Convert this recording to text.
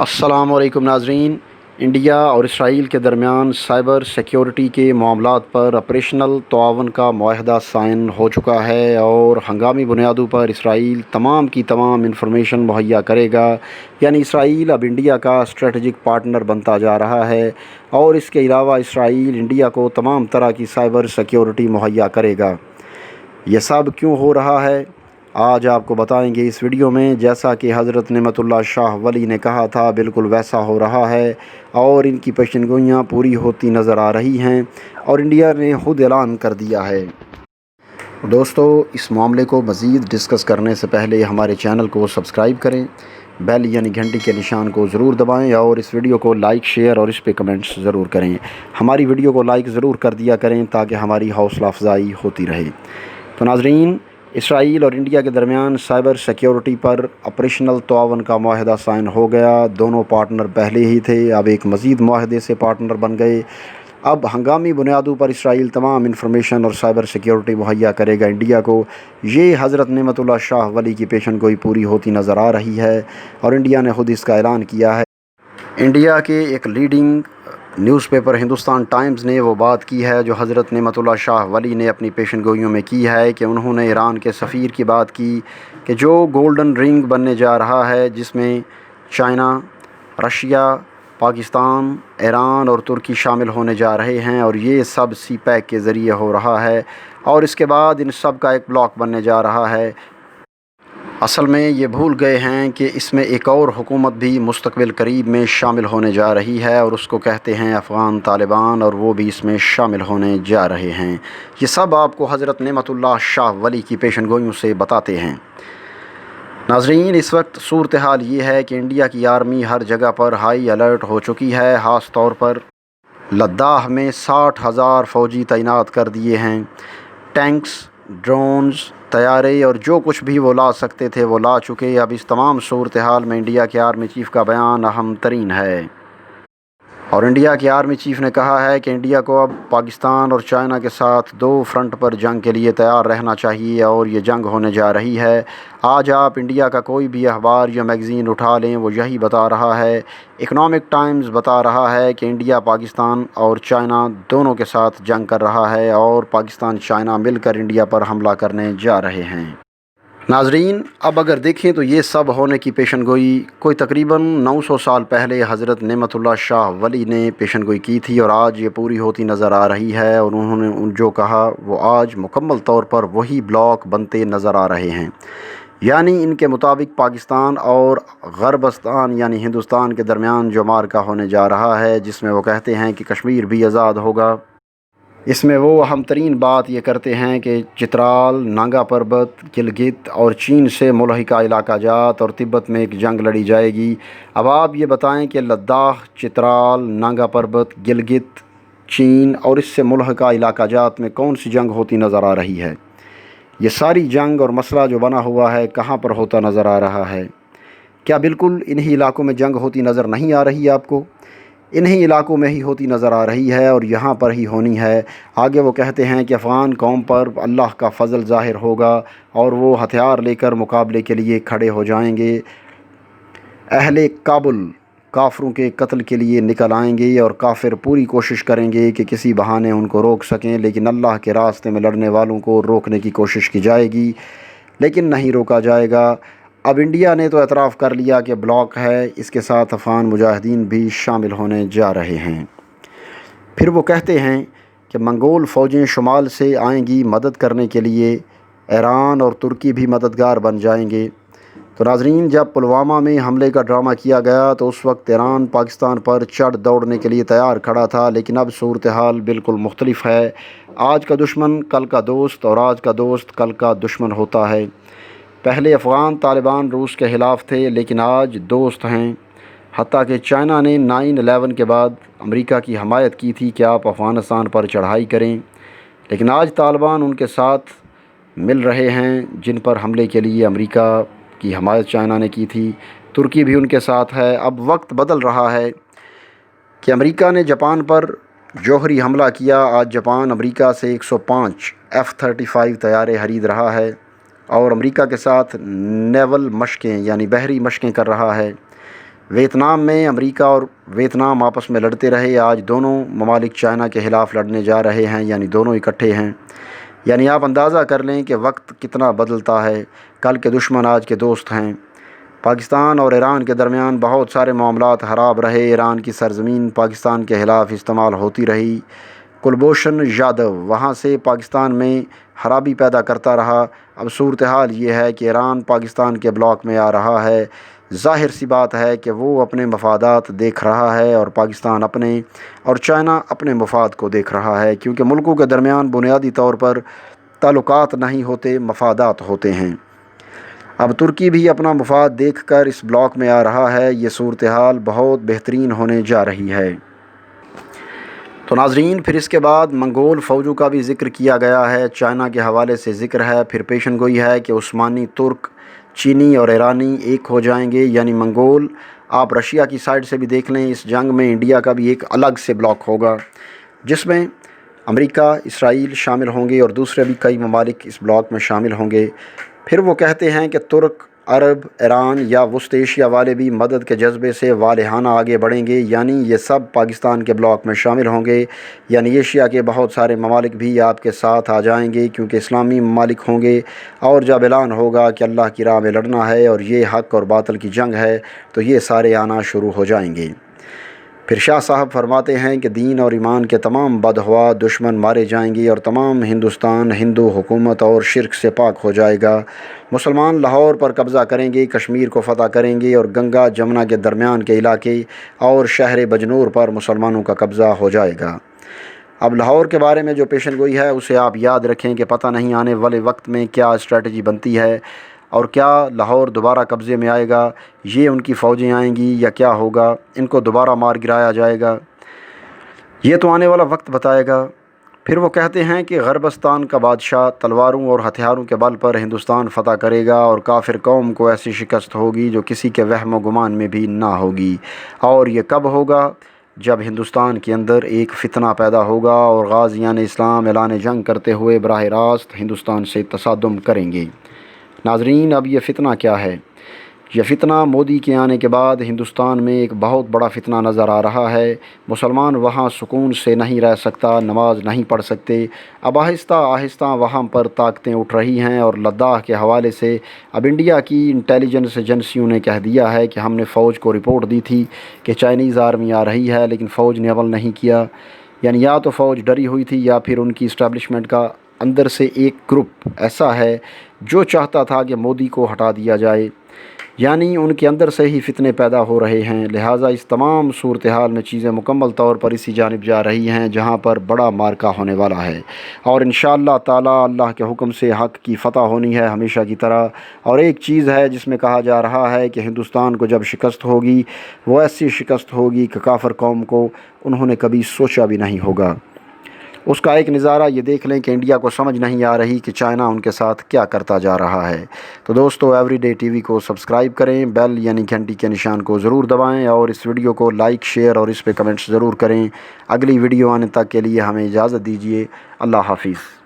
السلام علیکم ناظرین۔ انڈیا اور اسرائیل کے درمیان سائبر سیکیورٹی کے معاملات پر آپریشنل تعاون کا معاہدہ سائن ہو چکا ہے اور ہنگامی بنیادوں پر اسرائیل تمام کی تمام انفارمیشن مہیا کرے گا، یعنی اسرائیل اب انڈیا کا اسٹریٹجک پارٹنر بنتا جا رہا ہے اور اس کے علاوہ اسرائیل انڈیا کو تمام طرح کی سائبر سیکیورٹی مہیا کرے گا۔ یہ سب کیوں ہو رہا ہے آج آپ کو بتائیں گے اس ویڈیو میں۔ جیسا کہ حضرت نعمت اللہ شاہ ولی نے کہا تھا بالکل ویسا ہو رہا ہے اور ان کی پیشن گوئیاں پوری ہوتی نظر آ رہی ہیں اور انڈیا نے خود اعلان کر دیا ہے۔ دوستو، اس معاملے کو مزید ڈسکس کرنے سے پہلے ہمارے چینل کو سبسکرائب کریں، بیل یعنی گھنٹی کے نشان کو ضرور دبائیں اور اس ویڈیو کو لائک شیئر اور اس پہ کمنٹس ضرور کریں۔ ہماری ویڈیو کو لائک ضرور کر دیا کریں تاکہ ہماری حوصلہ افزائی ہوتی رہے۔ تو ناظرین، اسرائیل اور انڈیا کے درمیان سائبر سیکیورٹی پر آپریشنل تعاون کا معاہدہ سائن ہو گیا۔ دونوں پارٹنر پہلے ہی تھے، اب ایک مزید معاہدے سے پارٹنر بن گئے۔ اب ہنگامی بنیادوں پر اسرائیل تمام انفارمیشن اور سائبر سیکیورٹی مہیا کرے گا انڈیا کو۔ یہ حضرت نعمت اللہ شاہ ولی کی پیشن گوئی پوری ہوتی نظر آ رہی ہے اور انڈیا نے خود اس کا اعلان کیا ہے۔ انڈیا کے ایک leading news paper Hindustan Times نے وہ بات کی ہے جو حضرت نعمت اللہ شاہ ولی نے اپنی پیشن گوئیوں میں کی ہے کہ انہوں نے ایران کے سفیر کی بات کی کہ جو گولڈن رنگ بننے جا رہا ہے، جس میں چائنا، رشیا، پاکستان، ایران اور ترکی شامل ہونے جا رہے ہیں، اور یہ سب سی پیک کے ذریعے ہو رہا ہے اور اس کے بعد ان سب کا ایک بلاک بننے جا رہا ہے۔ اصل میں یہ بھول گئے ہیں کہ اس میں ایک اور حکومت بھی مستقبل قریب میں شامل ہونے جا رہی ہے اور اس کو کہتے ہیں افغان طالبان، اور وہ بھی اس میں شامل ہونے جا رہے ہیں۔ یہ سب آپ کو حضرت نعمت اللہ شاہ ولی کی پیشن گوئیوں سے بتاتے ہیں۔ ناظرین، اس وقت صورتحال یہ ہے کہ انڈیا کی آرمی ہر جگہ پر ہائی الرٹ ہو چکی ہے۔ خاص طور پر لداخ میں 60,000 فوجی تعینات کر دیے ہیں۔ ٹینکس، ڈرونز، طیارے اور جو کچھ بھی وہ لا سکتے تھے وہ لا چکے۔ اب اس تمام صورتحال میں انڈیا کے آرمی چیف کا بیان اہم ترین ہے، اور انڈیا کے آرمی چیف نے کہا ہے کہ انڈیا کو اب پاکستان اور چائنا کے ساتھ دو فرنٹ پر جنگ کے لیے تیار رہنا چاہیے، اور یہ جنگ ہونے جا رہی ہے۔ آج آپ انڈیا کا کوئی بھی اخبار یا میگزین اٹھا لیں، وہ یہی بتا رہا ہے۔ اکنامک ٹائمز بتا رہا ہے کہ انڈیا پاکستان اور چائنا دونوں کے ساتھ جنگ کر رہا ہے اور پاکستان چائنا مل کر انڈیا پر حملہ کرنے جا رہے ہیں۔ ناظرین، اب اگر دیکھیں تو یہ سب ہونے کی پیشن گوئی کوئی تقریباً 900 سال پہلے حضرت نعمت اللہ شاہ ولی نے پیشن گوئی کی تھی، اور آج یہ پوری ہوتی نظر آ رہی ہے، اور انہوں نے جو کہا وہ آج مکمل طور پر وہی بلاک بنتے نظر آ رہے ہیں۔ یعنی ان کے مطابق پاکستان اور غربستان یعنی ہندوستان کے درمیان جو معرکہ ہونے جا رہا ہے، جس میں وہ کہتے ہیں کہ کشمیر بھی آزاد ہوگا، اس میں وہ اہم ترین بات یہ کرتے ہیں کہ چترال، نانگا پربت، گلگت اور چین سے ملحقہ علاقہ جات اور تبت میں ایک جنگ لڑی جائے گی۔ اب آپ یہ بتائیں کہ لداخ، چترال، نانگا پربت، گلگت، چین اور اس سے ملحقہ علاقہ جات میں کون سی جنگ ہوتی نظر آ رہی ہے؟ یہ ساری جنگ اور مسئلہ جو بنا ہوا ہے کہاں پر ہوتا نظر آ رہا ہے؟ کیا بالکل انہی علاقوں میں جنگ ہوتی نظر نہیں آ رہی آپ کو؟ انہی علاقوں میں ہی ہوتی نظر آ رہی ہے اور یہاں پر ہی ہونی ہے۔ آگے وہ کہتے ہیں کہ افغان قوم پر اللہ کا فضل ظاہر ہوگا اور وہ ہتھیار لے کر مقابلے کے لیے کھڑے ہو جائیں گے۔ اہل کابل کافروں کے قتل کے لیے نکل آئیں گے اور کافر پوری کوشش کریں گے کہ کسی بہانے ان کو روک سکیں، لیکن اللہ کے راستے میں لڑنے والوں کو روکنے کی کوشش کی جائے گی، لیکن نہیں روکا جائے گا۔ اب انڈیا نے تو اعتراف کر لیا کہ بلاک ہے، اس کے ساتھ افغان مجاہدین بھی شامل ہونے جا رہے ہیں۔ پھر وہ کہتے ہیں کہ منگول فوجیں شمال سے آئیں گی مدد کرنے کے لیے، ایران اور ترکی بھی مددگار بن جائیں گے۔ تو ناظرین، جب پلوامہ میں حملے کا ڈرامہ کیا گیا تو اس وقت ایران پاکستان پر چڑھ دوڑنے کے لیے تیار کھڑا تھا، لیکن اب صورتحال بالکل مختلف ہے۔ آج کا دشمن کل کا دوست اور آج کا دوست کل کا دشمن ہوتا ہے۔ پہلے افغان طالبان روس کے خلاف تھے، لیکن آج دوست ہیں۔ حتیٰ کہ چائنا نے 9/11 کے بعد امریکہ کی حمایت کی تھی کہ آپ افغانستان پر چڑھائی کریں، لیکن آج طالبان ان کے ساتھ مل رہے ہیں جن پر حملے کے لیے امریکہ کی حمایت چائنا نے کی تھی۔ ترکی بھی ان کے ساتھ ہے۔ اب وقت بدل رہا ہے کہ امریکہ نے جاپان پر جوہری حملہ کیا۔ آج جاپان امریکہ سے 105 F-35 طیارے خرید رہا ہے اور امریکہ کے ساتھ نیول مشقیں یعنی بحری مشقیں کر رہا ہے۔ ویتنام میں امریکہ اور ویتنام آپس میں لڑتے رہے، آج دونوں ممالک چائنا کے خلاف لڑنے جا رہے ہیں، یعنی دونوں اکٹھے ہیں۔ یعنی آپ اندازہ کر لیں کہ وقت کتنا بدلتا ہے، کل کے دشمن آج کے دوست ہیں۔ پاکستان اور ایران کے درمیان بہت سارے معاملات خراب رہے، ایران کی سرزمین پاکستان کے خلاف استعمال ہوتی رہی، کلبھوشن یادو وہاں سے پاکستان میں خرابی پیدا کرتا رہا۔ اب صورتحال یہ ہے کہ ایران پاکستان کے بلاک میں آ رہا ہے، ظاہر سی بات ہے کہ وہ اپنے مفادات دیکھ رہا ہے اور پاکستان اپنے اور چائنا اپنے مفاد کو دیکھ رہا ہے، کیونکہ ملکوں کے درمیان بنیادی طور پر تعلقات نہیں ہوتے، مفادات ہوتے ہیں۔ اب ترکی بھی اپنا مفاد دیکھ کر اس بلاک میں آ رہا ہے، یہ صورتحال بہت بہترین ہونے جا رہی ہے۔ تو ناظرین، پھر اس کے بعد منگول فوجوں کا بھی ذکر کیا گیا ہے، چائنا کے حوالے سے ذکر ہے، پھر پیشن گوئی ہے کہ عثمانی، ترک، چینی اور ایرانی ایک ہو جائیں گے، یعنی منگول۔ آپ رشیا کی سائڈ سے بھی دیکھ لیں، اس جنگ میں انڈیا کا بھی ایک الگ سے بلاک ہوگا، جس میں امریکہ، اسرائیل شامل ہوں گے اور دوسرے بھی کئی ممالک اس بلاک میں شامل ہوں گے۔ پھر وہ کہتے ہیں کہ ترک، عرب، ایران یا وسط ایشیا والے بھی مدد کے جذبے سے والہانہ آگے بڑھیں گے، یعنی یہ سب پاکستان کے بلاک میں شامل ہوں گے، یعنی ایشیا کے بہت سارے ممالک بھی آپ کے ساتھ آ جائیں گے، کیونکہ اسلامی ممالک ہوں گے، اور جب اعلان ہوگا کہ اللہ کی راہ میں لڑنا ہے اور یہ حق اور باطل کی جنگ ہے، تو یہ سارے آنا شروع ہو جائیں گے۔ پھر شاہ صاحب فرماتے ہیں کہ دین اور ایمان کے تمام بدحوا دشمن مارے جائیں گے اور تمام ہندوستان ہندو حکومت اور شرک سے پاک ہو جائے گا۔ مسلمان لاہور پر قبضہ کریں گے، کشمیر کو فتح کریں گے اور گنگا جمنا کے درمیان کے علاقے اور شہر بجنور پر مسلمانوں کا قبضہ ہو جائے گا۔ اب لاہور کے بارے میں جو پیشن گوئی ہے اسے آپ یاد رکھیں کہ پتہ نہیں آنے والے وقت میں کیا اسٹریٹجی بنتی ہے اور کیا لاہور دوبارہ قبضے میں آئے گا، یہ ان کی فوجیں آئیں گی یا کیا ہوگا، ان کو دوبارہ مار گرایا جائے گا، یہ تو آنے والا وقت بتائے گا۔ پھر وہ کہتے ہیں کہ غربستان کا بادشاہ تلواروں اور ہتھیاروں کے بل پر ہندوستان فتح کرے گا اور کافر قوم کو ایسی شکست ہوگی جو کسی کے وہم و گمان میں بھی نہ ہوگی، اور یہ کب ہوگا؟ جب ہندوستان کے اندر ایک فتنہ پیدا ہوگا اور غازیان اسلام اعلان جنگ کرتے ہوئے براہ راست ہندوستان سے تصادم کریں گے۔ ناظرین، اب یہ فتنہ کیا ہے؟ یہ فتنہ مودی کے آنے کے بعد ہندوستان میں ایک بہت بڑا فتنہ نظر آ رہا ہے۔ مسلمان وہاں سکون سے نہیں رہ سکتا، نماز نہیں پڑھ سکتے۔ اب آہستہ آہستہ وہاں پر طاقتیں اٹھ رہی ہیں، اور لداخ کے حوالے سے اب انڈیا کی انٹیلیجنس ایجنسیوں نے کہہ دیا ہے کہ ہم نے فوج کو رپورٹ دی تھی کہ چائنیز آرمی آ رہی ہے، لیکن فوج نے عمل نہیں کیا۔ یعنی یا تو فوج ڈری ہوئی تھی یا پھر ان کی اسٹیبلشمنٹ کا اندر سے ایک گروپ ایسا ہے جو چاہتا تھا کہ مودی کو ہٹا دیا جائے، یعنی ان کے اندر سے ہی فتنے پیدا ہو رہے ہیں۔ لہٰذا اس تمام صورتحال میں چیزیں مکمل طور پر اسی جانب جا رہی ہیں جہاں پر بڑا مارکا ہونے والا ہے، اور انشاءاللہ تعالیٰ اللہ کے حکم سے حق کی فتح ہونی ہے ہمیشہ کی طرح۔ اور ایک چیز ہے جس میں کہا جا رہا ہے کہ ہندوستان کو جب شکست ہوگی وہ ایسی شکست ہوگی کہ کافر قوم کو انہوں نے کبھی سوچا بھی نہیں ہوگا۔ اس کا ایک نظارہ یہ دیکھ لیں کہ انڈیا کو سمجھ نہیں آ رہی کہ چائنا ان کے ساتھ کیا کرتا جا رہا ہے۔ تو دوستو، ایوری ڈے ٹی وی کو سبسکرائب کریں، بیل یعنی گھنٹی کے نشان کو ضرور دبائیں، اور اس ویڈیو کو لائک، شیئر اور اس پہ کمنٹس ضرور کریں۔ اگلی ویڈیو آنے تک کے لیے ہمیں اجازت دیجیے۔ اللہ حافظ۔